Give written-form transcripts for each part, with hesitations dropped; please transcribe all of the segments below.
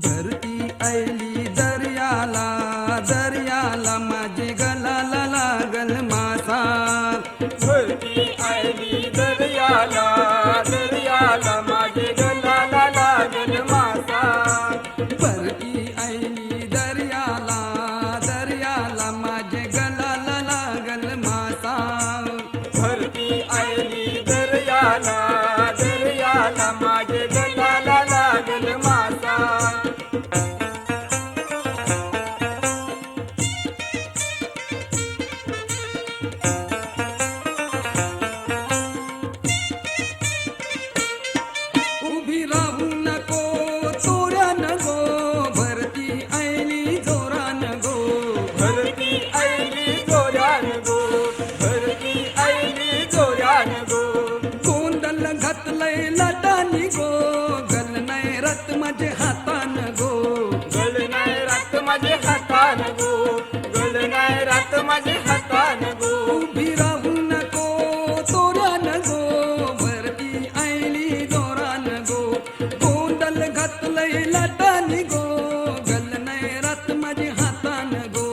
भरती आयली दर्याला दर्याला माझी गलाला लागल मासा भरती आयली दर्याला दर्याला माझे गलाला लागल मासा भरती आयली दर्याला दर्याला माझे गलाला लागल मासा भरती आयली दर्याला दर्याला माझे गलाला लागल मासा उभी राहू नको चोऱ्यान गो भरती आयली जोरान गो भरती आयली जोऱ्यान गो भरती आयली जोऱ्यान गो गोंधळ घातलंय लाटानी गो गल नाही रत माझे हातान गो गल नाही रात माझे हातान गो गल नाही रात माझे हातान गो उभी राहू नको चोऱ्यान गो भरती आयली जोरान गो गोंधळ घातलंय लाटानी गो गल नाही रत माझे हातान गो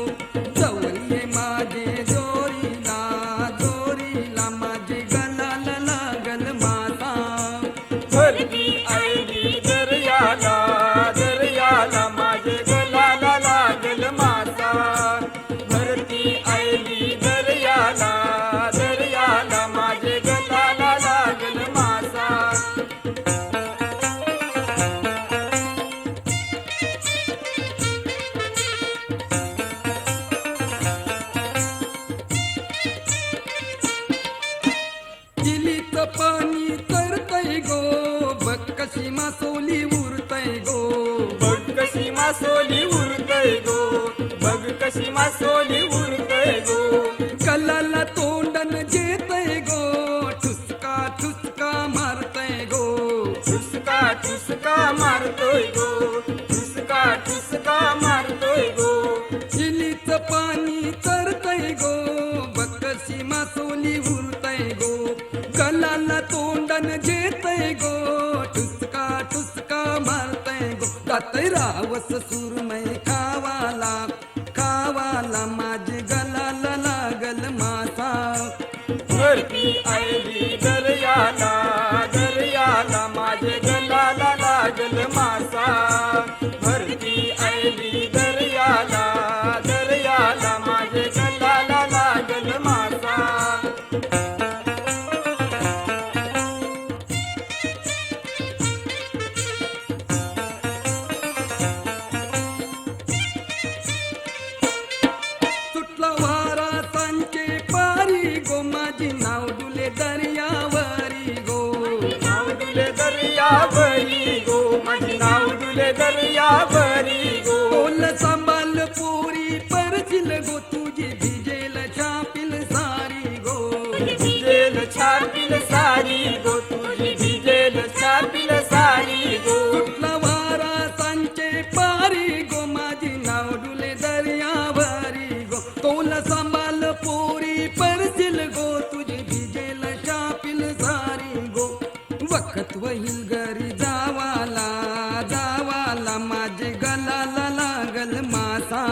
जवळ माझे जोरीला जोरीला माझे गलाला लागल माता भरती आयली दर्याला दर्याला माझे गलाला लागल मासा भरती आयली दर्याला दर्याला माझे गलाला लागल मासा दिलीत पाणी करतय गो बघ कशी मासोली उरतय गो बघ कशी मासोली उरतय गो बघ कशी मासोली उरतय गो कलाला तोंडन जेतय गो ठुसका ठुसका मारतय गो ठुसका ठुसका मारतोय गो ठुसका ठुसका मारतोय गो दिलीत पाणी करतय गो बघ कशी मासोली उरतय गो कलाला तोंडन जेतय गो ठुसका ठुसका मारतय गो तातय रावस सुरमय खावाला खावाला माझे गलाला लागल मासा भरती आयली दर्याला दर्याला माझे गलाला लागल मासा भरती आयली दर्याला दर्याला माझे गलाला लागल मासा सुटला वारा सांचे पारी गो माझी नाव डुले दर्यावरी गो नाव डुले दर्यावरी गो माझे नाव डुले दर्यावरी गो बोल सांभाळ पोरी परजिल गो तुझी भिजेल छापिल सारी गो भिजेल छापिल सारी गो तुझी भिजेल छापिल सारी गो सुटला वारा सांचे पारी गो माझी नाव डुले दर्यावरी गो तोला सांभाळ पोरी परजिल गो तुझी भिजेल छापिल सारी गो वखत वहील घरी जावाला जावाला माझे गलाला लागल मासा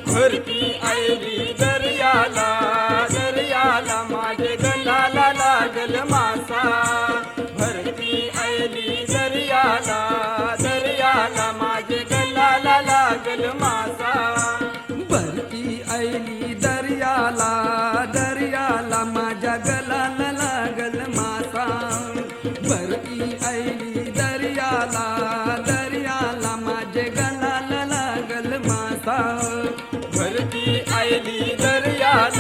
भरती आयली दर्याला दर्याला माझे गलाला लागल मासा भरती आयली दर्याला दर्याला माझे गलाला लागल मासा भरती आयली दर्याला दर्याला माझ्या गलाला लागल मासा भरती आयली दर्याला दर्याला माझे गलाला लागल मासा भरती आयली दर्याला